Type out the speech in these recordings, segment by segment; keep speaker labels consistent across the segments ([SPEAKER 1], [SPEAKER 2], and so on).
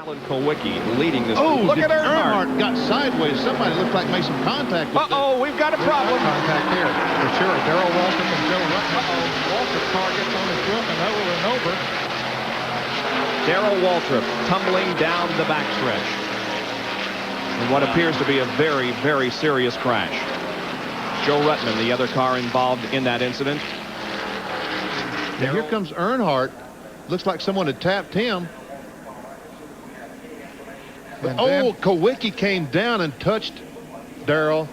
[SPEAKER 1] Alan Kulwicki leading this.
[SPEAKER 2] Oh,
[SPEAKER 1] look at
[SPEAKER 2] Earnhardt got sideways. Somebody looked like made some contact with
[SPEAKER 1] we've got a problem.
[SPEAKER 3] Contact here, for sure. Darrell Waltrip and Joe Ruttman. Waltrip's car gets on his roof and over.
[SPEAKER 1] Darrell Waltrip tumbling down the backstretch in what appears to be a very, very serious crash. Joe Ruttman, the other car involved in that incident.
[SPEAKER 2] And here comes Earnhardt. Looks like someone had tapped him. Kulwicki came down and touched Darrell.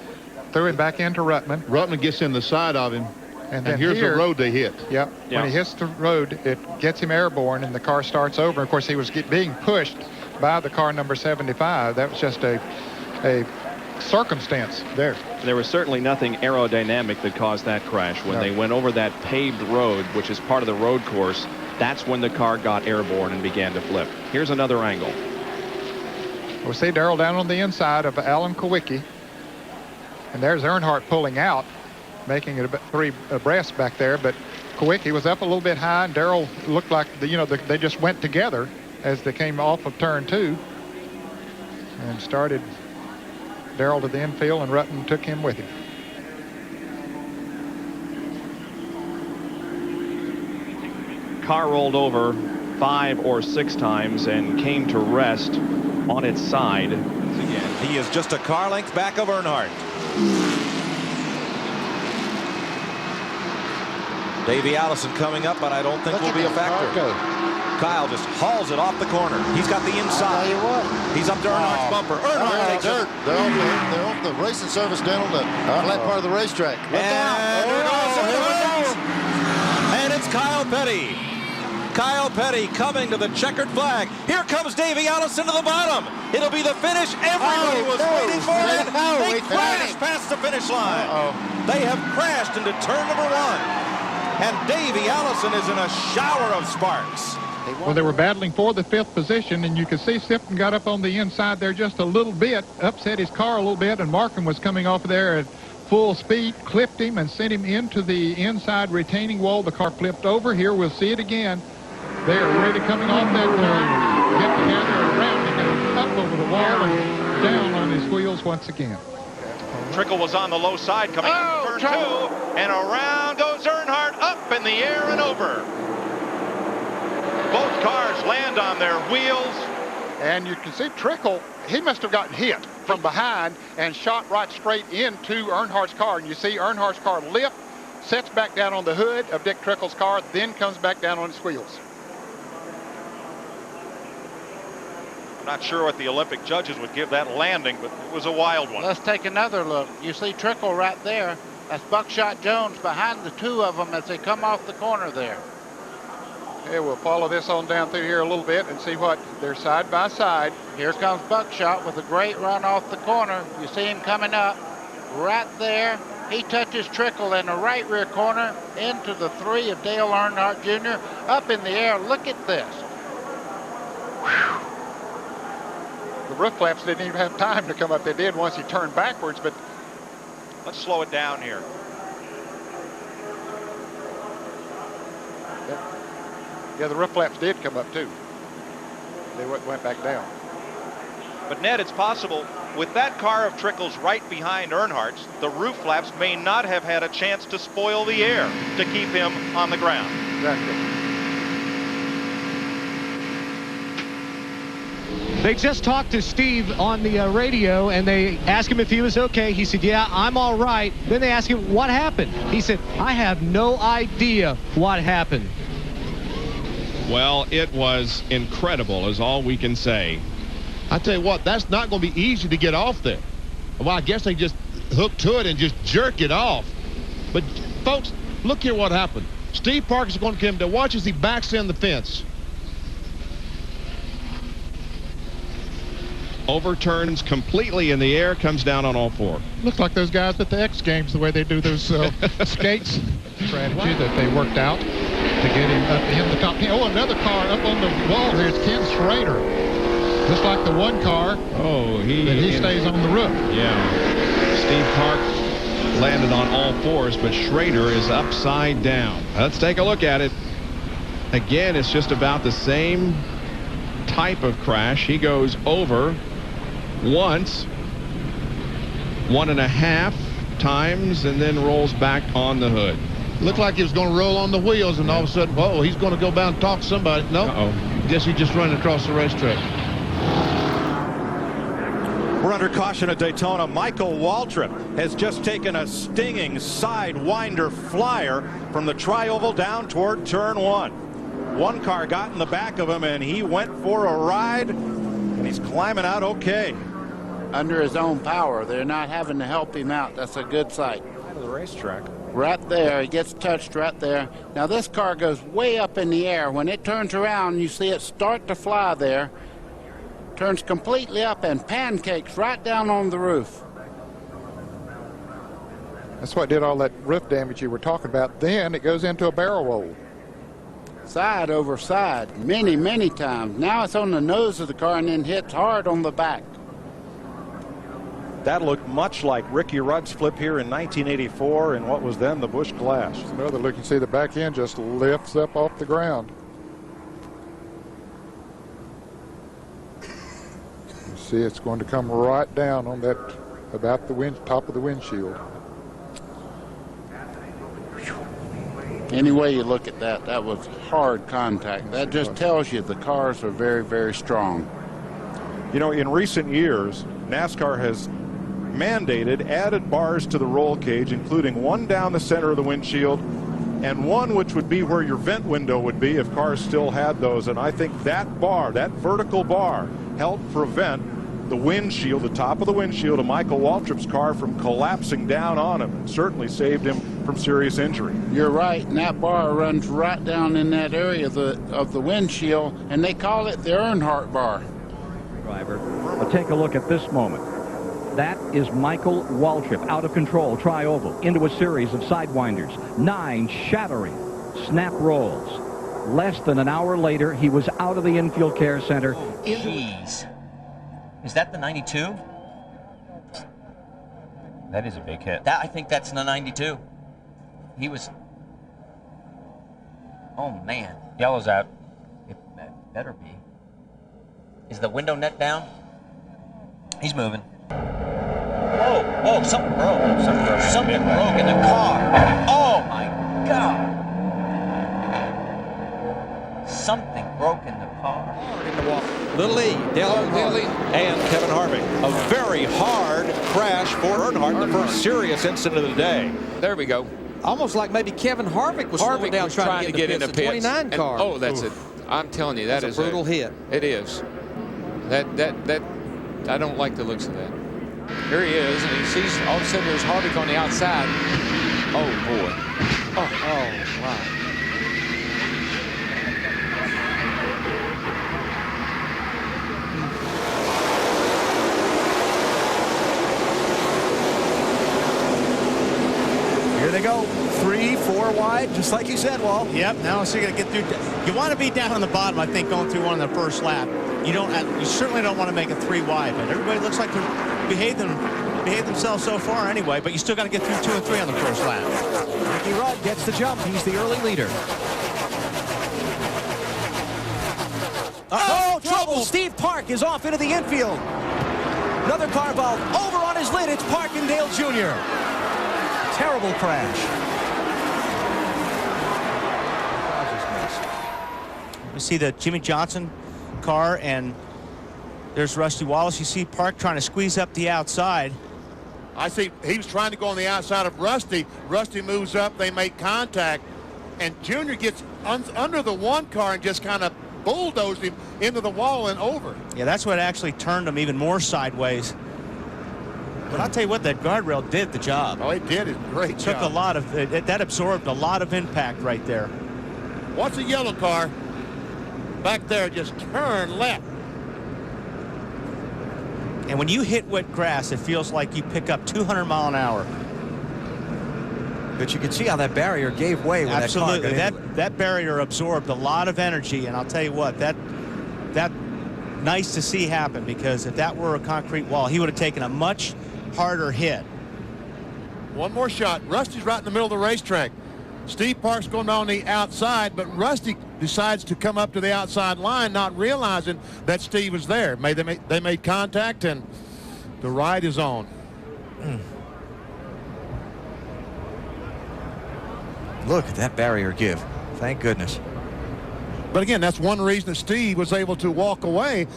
[SPEAKER 3] Threw him back into Ruttman.
[SPEAKER 2] Ruttman gets in the side of him.
[SPEAKER 3] And
[SPEAKER 2] here's the road they hit.
[SPEAKER 3] Yep. Yeah. When he hits the road, it gets him airborne, and the car starts over. Of course, he was being pushed by the car number 75. That was just a circumstance there.
[SPEAKER 1] There was certainly nothing aerodynamic that caused that crash. When they went over that paved road, which is part of the road course, that's when the car got airborne and began to flip. Here's another angle.
[SPEAKER 3] We see Darrell down on the inside of Alan Kulwicki. And there's Earnhardt pulling out, making it about 3 abreast back there. But Kulwicki was up a little bit high, and Darrell looked like they just went together as they came off of turn 2 and started Darrell to the infield, and Ruttman took him with him.
[SPEAKER 1] Car rolled over 5 or 6 times and came to rest on its side. Again,
[SPEAKER 4] he is just a car length back of Earnhardt. Davey Allison coming up, but I don't think will be a factor. Kyle just hauls it off the corner. He's got the inside. He's up to Earnhardt's bumper. Earnhardt takes it.
[SPEAKER 5] They're on the racing service down on the flat part of the racetrack.
[SPEAKER 4] And it's Kyle Petty. Kyle Petty coming to the checkered flag. Here comes Davey Allison to the bottom. It'll be the finish everybody was waiting for. They crashed past the finish line. They have crashed into turn number 1. And Davey Allison is in a shower of sparks.
[SPEAKER 3] Well, they were battling for the 5th position, and you could see Sifton got up on the inside there just a little bit, upset his car a little bit, and Markham was coming off there at full speed, clipped him and sent him into the inside retaining wall. The car flipped over. Here we'll see it again. They're really coming off that turn, get together around him, up over the wall and down on his wheels once again.
[SPEAKER 6] Trickle was on the low side coming in turn 2, and around goes Earnhardt, up in the air and over. Both cars land on their wheels.
[SPEAKER 3] And you can see Trickle, he must have gotten hit from behind and shot right straight into Earnhardt's car. And you see Earnhardt's car lift, sets back down on the hood of Dick Trickle's car, then comes back down on its wheels.
[SPEAKER 6] I'm not sure what the Olympic judges would give that landing, but it was a wild one.
[SPEAKER 7] Let's take another look. You see Trickle right there. That's Buckshot Jones behind the 2 of them as they come off the corner there.
[SPEAKER 3] Yeah, we'll follow this on down through here a little bit and see what they're side by side.
[SPEAKER 7] Here comes Buckshot with a great run off the corner. You see him coming up right there. He touches Trickle in the right rear corner into the 3 of Dale Earnhardt Jr. Up in the air. Look at this.
[SPEAKER 3] Whew. The roof flaps didn't even have time to come up. They did once he turned backwards, but
[SPEAKER 6] let's slow it down here.
[SPEAKER 3] Yeah, the roof flaps did come up too. They went back down.
[SPEAKER 6] But Ned, it's possible with that car of Trickle's right behind Earnhardt's, the roof flaps may not have had a chance to spoil the air to keep him on the ground.
[SPEAKER 3] Exactly.
[SPEAKER 8] They just talked to Steve on the radio, and they asked him if he was okay. He said, yeah, I'm all right. Then they asked him what happened. He said, I have no idea what happened.
[SPEAKER 9] Well, it was incredible is all we can say.
[SPEAKER 2] I tell you what, that's not going to be easy to get off there. Well, I guess they just hook to it and just jerk it off. But, folks, look here what happened. Steve Parker's going to come to watch as he backs in the fence.
[SPEAKER 9] Overturns completely in the air, comes down on all 4.
[SPEAKER 3] Looks like those guys at the X Games, the way they do those skates. Strategy that they worked out to get him up in the top 10. Oh, another car up on the wall here. It's Ken Schrader. Just like the one car.
[SPEAKER 9] Oh,
[SPEAKER 3] he stays on the roof.
[SPEAKER 9] Yeah. Steve Park landed on all 4s, but Schrader is upside down. Let's take a look at it. Again, it's just about the same type of crash. He goes over once, 1.5 times, and then rolls back on the hood.
[SPEAKER 2] Looked like he was going to roll on the wheels, and all of a sudden, whoa, he's going to go down and talk to somebody. No, guess he just running across the racetrack.
[SPEAKER 4] We're under caution at Daytona. Michael Waltrip has just taken a stinging sidewinder flyer from the tri-oval down toward turn 1. One car got in the back of him, and he went for a ride, and he's climbing out okay.
[SPEAKER 7] Under his own power. They're not having to help him out. That's a good sight.
[SPEAKER 4] Out of the racetrack.
[SPEAKER 7] Right there. He gets touched right there. Now this car goes way up in the air. When it turns around, you see it start to fly there. Turns completely up and pancakes right down on the roof.
[SPEAKER 3] That's what did all that roof damage you were talking about. Then it goes into a barrel roll.
[SPEAKER 7] Side over side, many, many times. Now it's on the nose of the car and then hits hard on the back.
[SPEAKER 4] That looked much like Ricky Rudd's flip here in 1984 in what was then the Busch Clash.
[SPEAKER 3] Another look, you see the back end just lifts up off the ground. You see it's going to come right down on that, about the top of the windshield.
[SPEAKER 7] Any way you look at that, that was hard contact. That just tells you the cars are very, very strong.
[SPEAKER 4] You know, in recent years, NASCAR has mandated added bars to the roll cage, including one down the center of the windshield and one which would be where your vent window would be if cars still had those. And I think that bar, that vertical bar, helped prevent the windshield, the top of the windshield of Michael Waltrip's car from collapsing down on him, and certainly saved him from serious injury.
[SPEAKER 7] You're right, and that bar runs right down in that area of the windshield, and they call it the Earnhardt bar.
[SPEAKER 10] Driver, but take a look at this moment. That is Michael Waltrip, out of control, tri-oval, into a series of sidewinders. 9 shattering snap rolls. Less than an hour later, he was out of the infield care center.
[SPEAKER 11] Jeez. Is that the 92?
[SPEAKER 6] That is a big hit.
[SPEAKER 11] I think that's the 92. He was... Oh, man.
[SPEAKER 6] Yellow's out.
[SPEAKER 11] It better be. Is the window net down? He's moving. Whoa, something broke. Something broke in the car. Oh, my God. Something broke in the car.
[SPEAKER 4] Little E, Dale and Kevin Harvick. A very hard crash for Earnhardt, the first serious incident of the day.
[SPEAKER 12] There we go.
[SPEAKER 13] Almost like maybe Kevin Harvick was slowing down
[SPEAKER 12] trying to get in the pits.
[SPEAKER 13] 29 car.
[SPEAKER 12] Oh, that's it. I'm telling you, that is
[SPEAKER 13] a brutal hit.
[SPEAKER 12] It is. That I don't like the looks of that. Here he is, and he sees all of a sudden there's Harvick on the outside. Oh boy. Oh wow.
[SPEAKER 13] Here they go. 3, 4 wide, just like you said, Walt.
[SPEAKER 14] Yep, now so you're going to get through. You want to be down on the bottom, I think, going through one on the first lap. You certainly don't want to make it 3 wide, but everybody looks like they're behave themselves so far anyway, but you still got to get through 2 and 3 on the first lap.
[SPEAKER 13] Ricky Rudd gets the jump. He's the early leader. Oh, trouble! Steve Park is off into the infield. Another car valve over on his lid. It's Parkindale Jr. Terrible crash.
[SPEAKER 14] You see the Jimmie Johnson car, and there's Rusty Wallace. You see Park trying to squeeze up the outside.
[SPEAKER 2] I see he was trying to go on the outside of Rusty. Rusty moves up, they make contact, and Junior gets under the one car and just kind of bulldozed him into the wall and over.
[SPEAKER 14] Yeah, that's what actually turned him even more sideways. But I'll tell you what, that guardrail did the job.
[SPEAKER 2] Oh, it did. It great
[SPEAKER 14] took
[SPEAKER 2] job.
[SPEAKER 14] a lot of that absorbed a lot of impact right there.
[SPEAKER 2] Watch the yellow car back there just turn left.
[SPEAKER 14] And when you hit wet grass, it feels like you pick up 200 mile an hour.
[SPEAKER 13] But you can see how that barrier gave way when
[SPEAKER 14] absolutely
[SPEAKER 13] that car got
[SPEAKER 14] that barrier absorbed a lot of energy, and I'll tell you what, that nice to see happen, because if that were a concrete wall, he would have taken a much harder hit.
[SPEAKER 2] One more shot. Rusty's right in the middle of the racetrack. Steve Park's going on the outside, but Rusty decides to come up to the outside line, not realizing that Steve was there. They made contact, and the ride is on.
[SPEAKER 15] Look at that barrier give. Thank goodness.
[SPEAKER 2] But again, that's one reason that Steve was able to walk away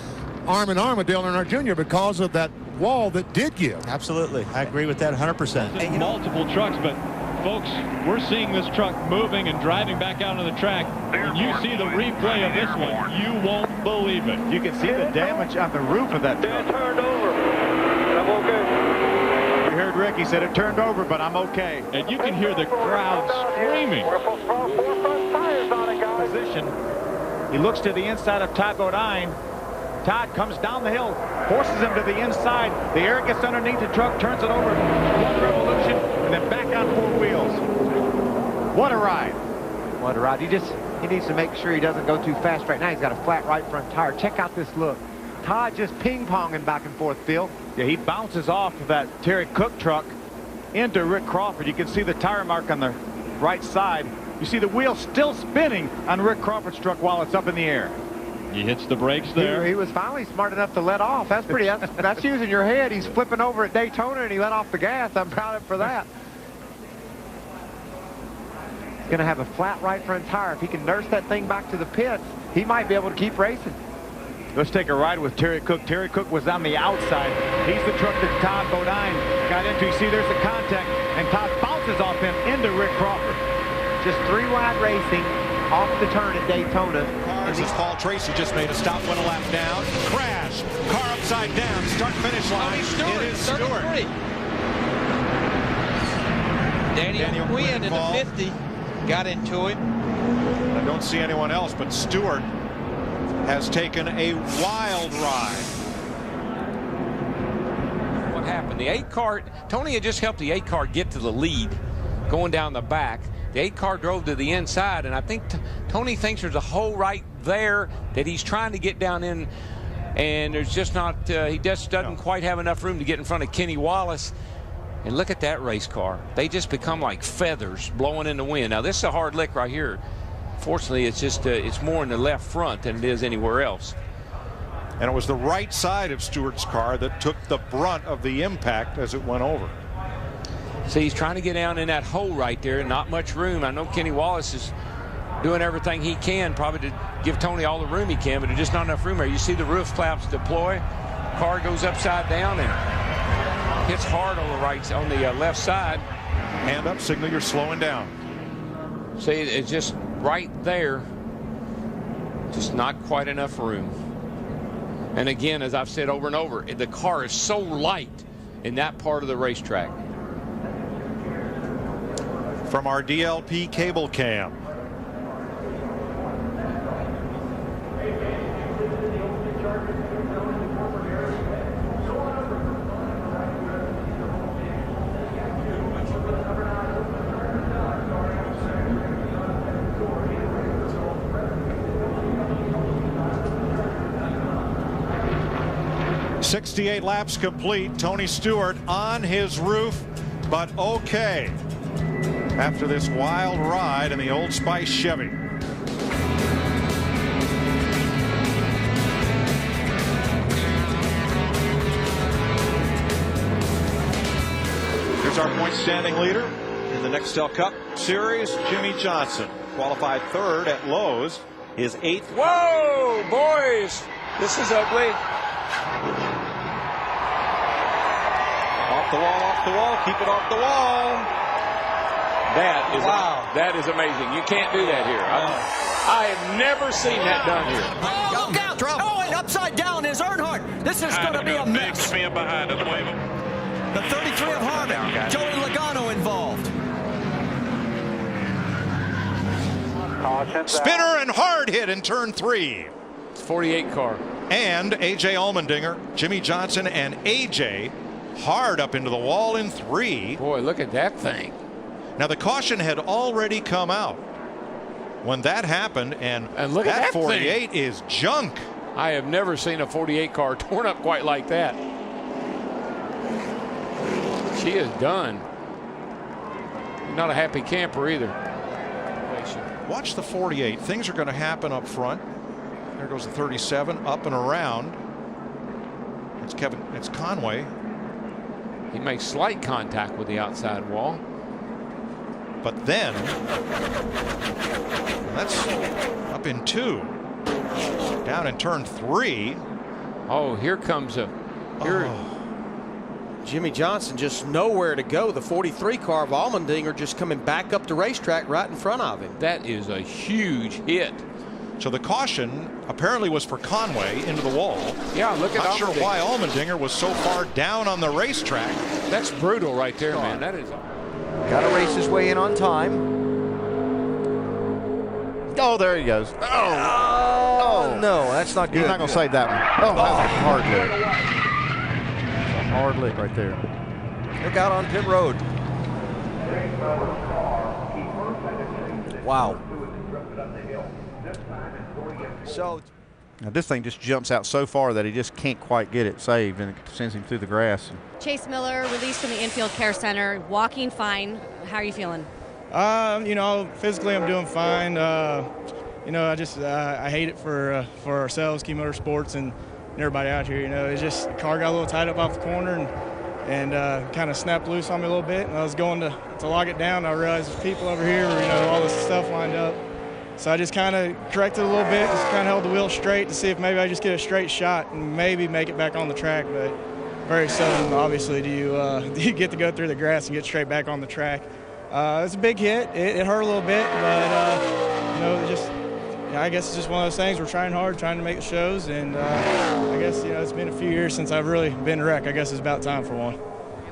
[SPEAKER 2] arm in arm with Dale Earnhardt Jr. because of that wall that did give.
[SPEAKER 14] Absolutely. I agree with that 100%.
[SPEAKER 16] Multiple trucks, but folks, we're seeing this truck moving and driving back out on the track. When you see the replay of this one, you won't believe it.
[SPEAKER 17] You can see the damage on the roof of that truck.
[SPEAKER 16] It turned over. I'm okay.
[SPEAKER 17] You heard Rick, he said it turned over, but I'm okay.
[SPEAKER 16] And you can hear the crowd screaming.
[SPEAKER 17] Position. He looks to the inside of Todd Bodine. Todd comes down the hill, forces him to the inside. The air gets underneath the truck, turns it over one revolution, and then back on four wheels. What a ride.
[SPEAKER 18] What a ride. He needs to make sure he doesn't go too fast right now. He's got a flat right front tire. Check out this look. Todd just ping-ponging back and forth, Phil.
[SPEAKER 17] Yeah, he bounces off of that Terry Cook truck into Rick Crawford. You can see the tire mark on the right side. You see the wheel still spinning on Rick Crawford's truck while it's up in the air.
[SPEAKER 16] He hits the brakes there.
[SPEAKER 18] He was finally smart enough to let off. That's pretty. That's using your head. He's flipping over at Daytona, and he let off the gas. I'm proud of him for that. He's going to have a flat right front tire. If he can nurse that thing back to the pits, he might be able to keep racing.
[SPEAKER 17] Let's take a ride with Terry Cook. Terry Cook was on the outside. He's the truck that Todd Bodine got into. You see, there's the contact, and Todd bounces off him into Rick Crawford.
[SPEAKER 18] Just three-wide racing off the turn at Daytona.
[SPEAKER 4] Cars as Paul Tracy just made a stop, went a lap down. Crash. Car upside down. Start-finish line.
[SPEAKER 19] Stewart,
[SPEAKER 4] it is Stewart.
[SPEAKER 19] Daniel Quinn in the 50 got into him.
[SPEAKER 4] I don't see anyone else, but Stewart has taken a wild ride.
[SPEAKER 12] What happened? The 8 car, Tony had just helped the 8 car get to the lead going down the back. The 8 car drove to the inside, and I think Tony thinks there's a hole right there that he's trying to get down in, and there's just not, he just doesn't quite have enough room to get in front of Kenny Wallace. And look at that race car. They just become like feathers blowing in the wind. Now, this is a hard lick right here. Fortunately, it's just, it's more in the left front than it is anywhere else.
[SPEAKER 4] And it was the right side of Stewart's car that took the brunt of the impact as it went over.
[SPEAKER 12] See, he's trying to get down in that hole right there, not much room. I know Kenny Wallace is doing everything he can probably to give Tony all the room he can, but there's just not enough room there. You see the roof flaps deploy, car goes upside down and hits hard on the left side.
[SPEAKER 4] Hand up signal, you're slowing down.
[SPEAKER 12] See, it's just right there, just not quite enough room. And again, as I've said over and over, the car is so light in that part of the racetrack.
[SPEAKER 4] From our DLP cable cam. .68 laps complete. Tony Stewart on his roof, but okay. After this wild ride in the Old Spice Chevy. Here's our point standing leader in the Nextel Cup Series, Jimmie Johnson. Qualified third at Lowe's, his 8th.
[SPEAKER 19] Whoa, boys, this is ugly.
[SPEAKER 4] Off the wall, keep it off the wall.
[SPEAKER 12] That is amazing. You can't do that here. I have never seen that done here.
[SPEAKER 13] Oh, look out! Oh, and upside down is Earnhardt. This is going to be a mess.
[SPEAKER 19] Spin behind him.
[SPEAKER 13] The 33 of Harvick, Joey Logano involved.
[SPEAKER 4] Spinner and hard hit in turn 3.
[SPEAKER 12] It's 48 car.
[SPEAKER 4] And A.J. Allmendinger, Jimmie Johnson, and A.J. hard up into the wall in 3.
[SPEAKER 12] Boy, look at that thing.
[SPEAKER 4] Now, the caution had already come out when that happened, and
[SPEAKER 12] look at that
[SPEAKER 4] 48
[SPEAKER 12] thing.
[SPEAKER 4] Is junk.
[SPEAKER 12] I have never seen a 48 car torn up quite like that. She is done. Not a happy camper either.
[SPEAKER 20] watch the 48. Things are going to happen up front. There goes the 37 up and around. It's Conway.
[SPEAKER 12] He makes slight contact with the outside wall.
[SPEAKER 20] But then that's up in 2. Down in turn 3.
[SPEAKER 12] Oh, here comes a.
[SPEAKER 4] Jimmie Johnson just nowhere to go. The 43 car of Allmendinger just coming back up the racetrack right in front of him.
[SPEAKER 12] That is a huge hit.
[SPEAKER 20] So the caution apparently was for Conway into the wall.
[SPEAKER 12] Yeah, look at
[SPEAKER 20] Not sure why Allmendinger was so far down on the racetrack.
[SPEAKER 12] That's brutal right there, man. That is.
[SPEAKER 21] Got to race his way in on time. Oh, there he goes. Oh, no, that's not good.
[SPEAKER 5] He's not going to save that one. Oh, that was a hard lick. A hard lick right there.
[SPEAKER 21] Look out on pit road. Wow. So
[SPEAKER 5] now this thing just jumps out so far that he just can't quite get it saved, and it sends him through the grass.
[SPEAKER 22] Chase Miller released from the infield care center, walking fine. How are you feeling?
[SPEAKER 23] You know, physically I'm doing fine. You know, I hate it for ourselves, Key Motorsports, and everybody out here. You know, it's just the car got a little tied up off the corner and kind of snapped loose on me a little bit. And I was going to lock it down. I realized there's people over here, you know, all this stuff lined up. So I just kind of corrected a little bit, just kind of held the wheel straight to see if maybe I just get a straight shot and maybe make it back on the track. But very seldom, obviously, do you get to go through the grass and get straight back on the track. It's a big hit. It hurt a little bit, but you know, I guess it's just one of those things. We're trying hard, trying to make the shows, and I guess, you know, it's been a few years since I've really been wrecked. I guess it's about time for one.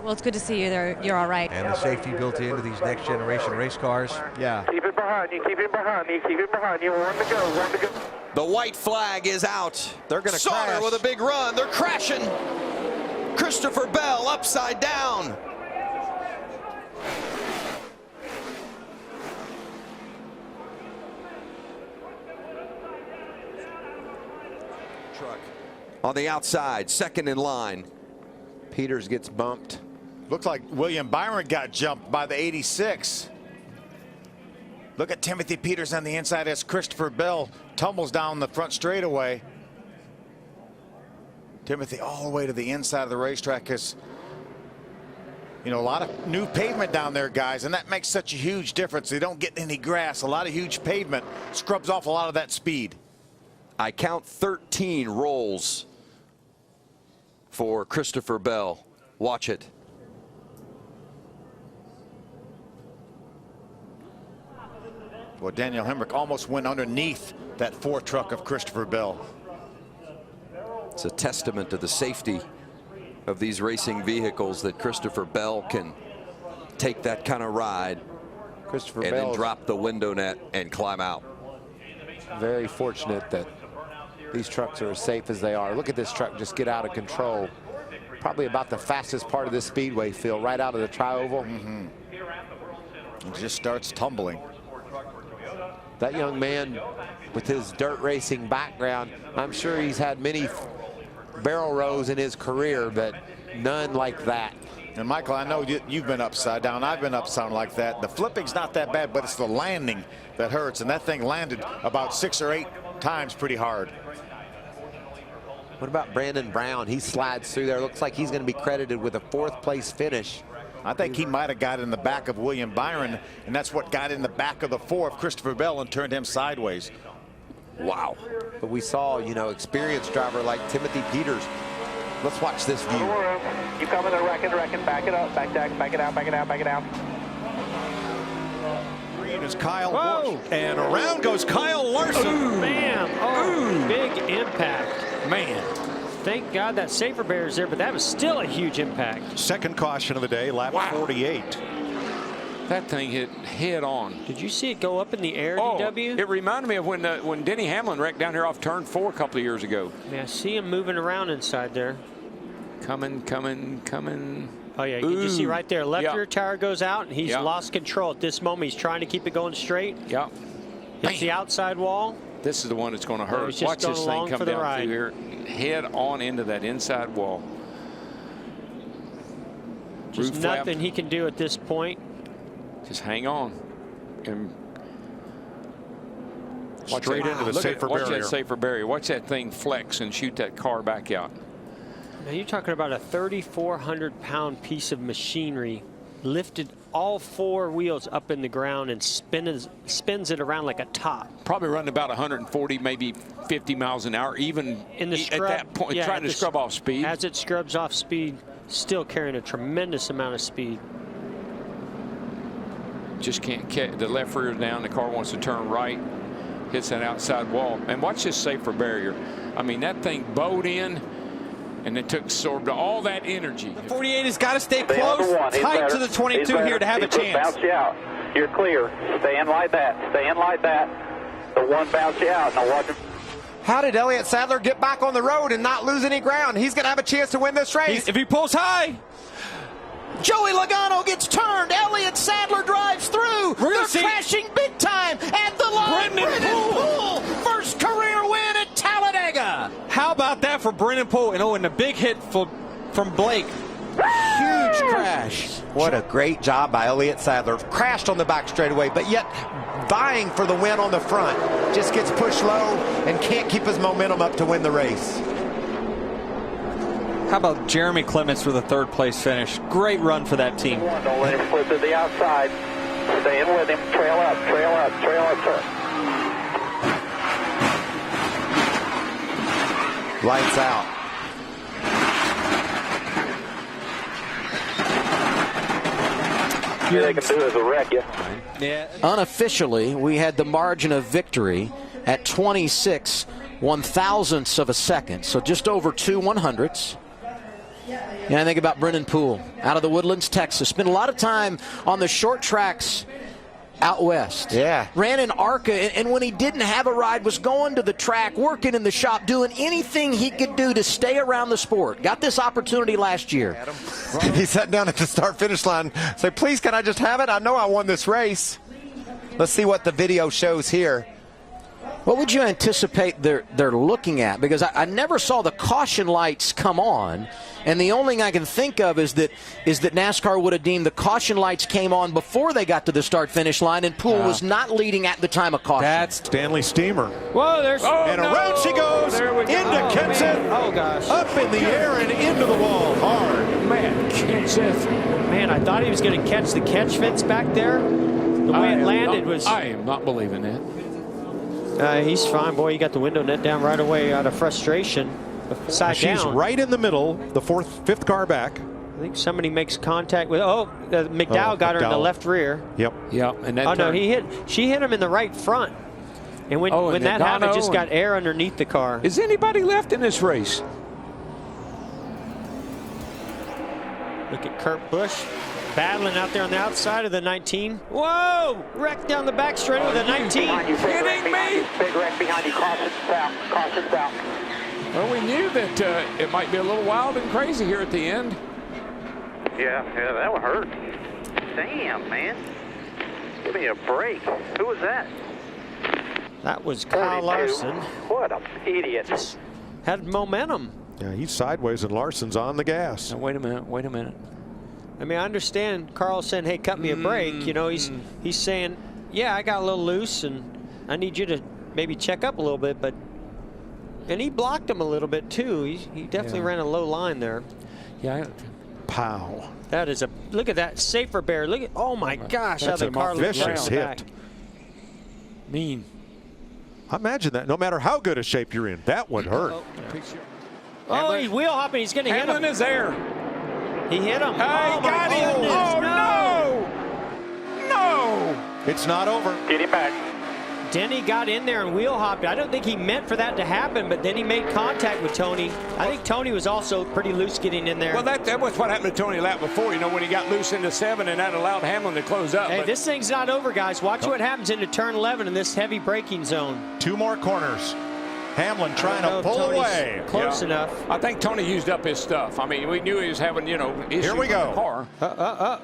[SPEAKER 22] Well, it's good to see you there. You're all right.
[SPEAKER 21] And the safety built into these next generation race cars. Yeah.
[SPEAKER 24] Keep it behind you, keep it behind you, keep it behind you. One to go, one to go.
[SPEAKER 4] The white flag is out. They're going to crash. With a big run. They're crashing. Christopher Bell upside down. Truck on the outside, second in line. Peters gets bumped.
[SPEAKER 17] Looks like William Byron got jumped by the 86. Look at Timothy Peters on the inside as Christopher Bell tumbles down the front straightaway. Timothy all the way to the inside of the racetrack is, you know, a lot of new pavement down there, guys, and that makes such a huge difference. They don't get any grass. A lot of huge pavement scrubs off a lot of that speed.
[SPEAKER 4] I count 13 rolls for Christopher Bell. Watch it.
[SPEAKER 17] Well, Daniel Hemrick almost went underneath that Ford truck of Christopher Bell.
[SPEAKER 4] It's a testament to the safety of these racing vehicles that Christopher Bell can take that kind of ride
[SPEAKER 25] Christopher
[SPEAKER 4] and
[SPEAKER 25] Bell
[SPEAKER 4] then drop the window net and climb out.
[SPEAKER 25] Very fortunate that these trucks are as safe as they are. Look at this truck just get out of control. Probably about the fastest part of this speedway, Phil, right out of the tri-oval.
[SPEAKER 17] It just starts tumbling.
[SPEAKER 25] That young man with his dirt racing background, I'm sure he's had many barrel rolls in his career, but none like that.
[SPEAKER 17] And Michael, I know you've been upside down. I've been upside down like that. The flipping's not that bad, but it's the landing that hurts. And that thing landed about 6 or 8 times pretty hard.
[SPEAKER 25] What about Brandon Brown? He slides through there. Looks like he's going to be credited with a 4th place finish.
[SPEAKER 17] I think he might have got in the back of William Byron, and that's what got in the back of the 4 of Christopher Bell and turned him sideways.
[SPEAKER 25] Wow. But we saw, you know, experienced driver like Timothy Peters. Let's watch this view.
[SPEAKER 24] You coming to reckon, back it up, back it out, back it out, back it out.
[SPEAKER 20] Green is Kyle Busch, and around goes Kyle Larson.
[SPEAKER 26] Ooh. Bam! Oh, big impact. Man, thank God that safer bear is there, but that was still a huge impact.
[SPEAKER 20] Second caution of the day, lap 48.
[SPEAKER 12] That thing hit head on.
[SPEAKER 26] Did you see it go up in the air, DW?
[SPEAKER 12] It reminded me of when Denny Hamlin wrecked down here off turn 4 a couple of years ago.
[SPEAKER 26] Yeah, I see him moving around inside there.
[SPEAKER 12] Coming.
[SPEAKER 26] Oh, yeah, you can see right there. Left rear tire goes out, and he's lost control at this moment. He's trying to keep it going straight.
[SPEAKER 12] Yep.
[SPEAKER 26] Hits the outside wall.
[SPEAKER 12] This is the one that's going to hurt.
[SPEAKER 26] Yeah,
[SPEAKER 12] watch this thing come down through here, head on into that inside wall.
[SPEAKER 26] Just nothing he can do at this point.
[SPEAKER 12] Just hang on. And
[SPEAKER 20] Straight into the safer
[SPEAKER 12] Watch
[SPEAKER 20] barrier.
[SPEAKER 12] that safer barrier. Watch that thing flex and shoot that car back out.
[SPEAKER 26] Now you're talking about a 3,400-pound piece of machinery lifted all 4 wheels up in the ground and spins it around like a top.
[SPEAKER 12] Probably running about 140, maybe 50 miles an hour, even
[SPEAKER 26] in the scrub,
[SPEAKER 12] at that point, trying to scrub off speed.
[SPEAKER 26] As it scrubs off speed, still carrying a tremendous amount of speed.
[SPEAKER 12] Just can't get the left rear down. The car wants to turn right, hits that outside wall. And watch this safer barrier. I mean, that thing bowed in, and it absorbed all that energy.
[SPEAKER 1] The 48 has got to stay close, tight to the 22 here to have a chance.
[SPEAKER 24] Bounce you out. You're clear. Stay in like that. Stay in like that. The 1 bounce you out. Now watch him.
[SPEAKER 1] How did Elliott Sadler get back on the road and not lose any ground? He's going to have a chance to win this race. If he pulls high.
[SPEAKER 13] Joey Logano gets turned. Elliott Sadler drives through. They're crashing big time at the line. Brennan Poole, first career win at Talladega.
[SPEAKER 1] How about that for Brennan Poole? And a big hit from Blake.
[SPEAKER 13] Huge crash.
[SPEAKER 1] What a great job by Elliott Sadler. Crashed on the back straightaway, but yet vying for the win on the front. Just gets pushed low and can't keep his momentum up to win the race. How about Jeremy Clements with a 3rd place finish? Great run for that team.
[SPEAKER 24] Don't let him slip to the outside. Stay in with him. Trail up, trail up, trail up, sir.
[SPEAKER 1] Lights out.
[SPEAKER 24] All they can do is wreck you.
[SPEAKER 1] Yeah.
[SPEAKER 13] Unofficially, we had the margin of victory at 26 1/1000ths of a second, so just over 2 100ths. And I think about Brennan Poole out of the Woodlands, Texas. Spent a lot of time on the short tracks out west.
[SPEAKER 1] Yeah.
[SPEAKER 13] Ran in ARCA, and when he didn't have a ride, was going to the track, working in the shop, doing anything he could do to stay around the sport. Got this opportunity last year.
[SPEAKER 1] He sat down at the start-finish line. Say, please, can I just have it? I know I won this race. Let's see what the video shows here.
[SPEAKER 13] What would you anticipate they're looking at? Because I never saw the caution lights come on, and the only thing I can think of is that NASCAR would have deemed the caution lights came on before they got to the start-finish line, and Poole was not leading at the time of caution.
[SPEAKER 20] That's Stanley Steamer.
[SPEAKER 26] Whoa, there's...
[SPEAKER 20] and around she goes into Kenseth.
[SPEAKER 26] Oh, gosh.
[SPEAKER 20] Up in the air and into the wall hard.
[SPEAKER 26] Man, Kenseth. Man, I thought he was going to catch the catch fence back there. The way it landed was...
[SPEAKER 12] I am not believing that.
[SPEAKER 26] He's fine, boy. He got the window net down right away out of frustration. Side
[SPEAKER 20] She's
[SPEAKER 26] down.
[SPEAKER 20] right in the middle, the 5th car back.
[SPEAKER 26] I think somebody makes contact with. McDowell got her in the left rear.
[SPEAKER 20] Yep.
[SPEAKER 12] Yep. And that
[SPEAKER 26] no, she hit him in the right front. And when that happened, just got air underneath the car.
[SPEAKER 12] Is anybody left in this race?
[SPEAKER 26] Look at Kurt Busch battling out there on the outside of the 19. Whoa! Wrecked down the back straight with a 19.
[SPEAKER 24] Kidding me? Big wreck behind you. Caution's out. Caution's out.
[SPEAKER 12] Well, we knew that it might be a little wild and crazy here at the end.
[SPEAKER 24] Yeah, that would hurt. Damn, man. Give me a break. Who was that?
[SPEAKER 26] That was Kyle Larson.
[SPEAKER 24] What an idiot.
[SPEAKER 26] Just had momentum.
[SPEAKER 20] Yeah, he's sideways and Larson's on the gas.
[SPEAKER 12] Now, wait a minute.
[SPEAKER 26] I mean, I understand Carl saying, hey, cut me a break. You know, he's saying, yeah, I got a little loose and I need you to maybe check up a little bit. And he blocked him a little bit, too. He definitely ran a low line there.
[SPEAKER 12] Yeah.
[SPEAKER 20] Pow.
[SPEAKER 26] That is look at that safer bear. Look at, oh my gosh,
[SPEAKER 20] that's
[SPEAKER 26] how the car looks
[SPEAKER 20] vicious hit.
[SPEAKER 26] back.
[SPEAKER 12] Mean.
[SPEAKER 20] Imagine that. No matter how good a shape you're in, that would hurt.
[SPEAKER 26] Oh, he's wheel hopping. He's going to hit him.
[SPEAKER 12] Hamlin is there.
[SPEAKER 26] He hit him.
[SPEAKER 12] Hey, got him. Oh, no.
[SPEAKER 20] It's not over.
[SPEAKER 24] Get him back.
[SPEAKER 26] Denny got in there and wheel hopped. I don't think he meant for that to happen, but then he made contact with Tony. I think Tony was also pretty loose getting in there.
[SPEAKER 12] Well, that was what happened to Tony lap before, you know, when he got loose into 7 and that allowed Hamlin to close up.
[SPEAKER 26] Hey, this thing's not over, guys. Watch what happens into turn 11 in this heavy braking zone.
[SPEAKER 20] 2 more corners. Hamlin trying to pull
[SPEAKER 26] Tony's
[SPEAKER 20] away.
[SPEAKER 26] Close enough.
[SPEAKER 12] I think Tony used up his stuff. I mean, we knew he was having, you know, issues
[SPEAKER 20] Here we go.
[SPEAKER 12] with the car.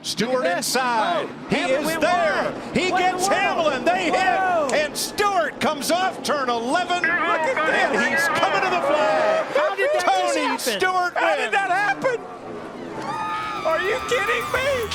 [SPEAKER 20] Stewart inside. He
[SPEAKER 26] Hamlin
[SPEAKER 20] is there. He gets Hamlin. They hit. And Stewart comes off turn 11. And he's coming to the flag.
[SPEAKER 26] How did that
[SPEAKER 20] Tony
[SPEAKER 26] just happen?
[SPEAKER 20] Stewart wins.
[SPEAKER 12] How did that happen? Are you kidding me?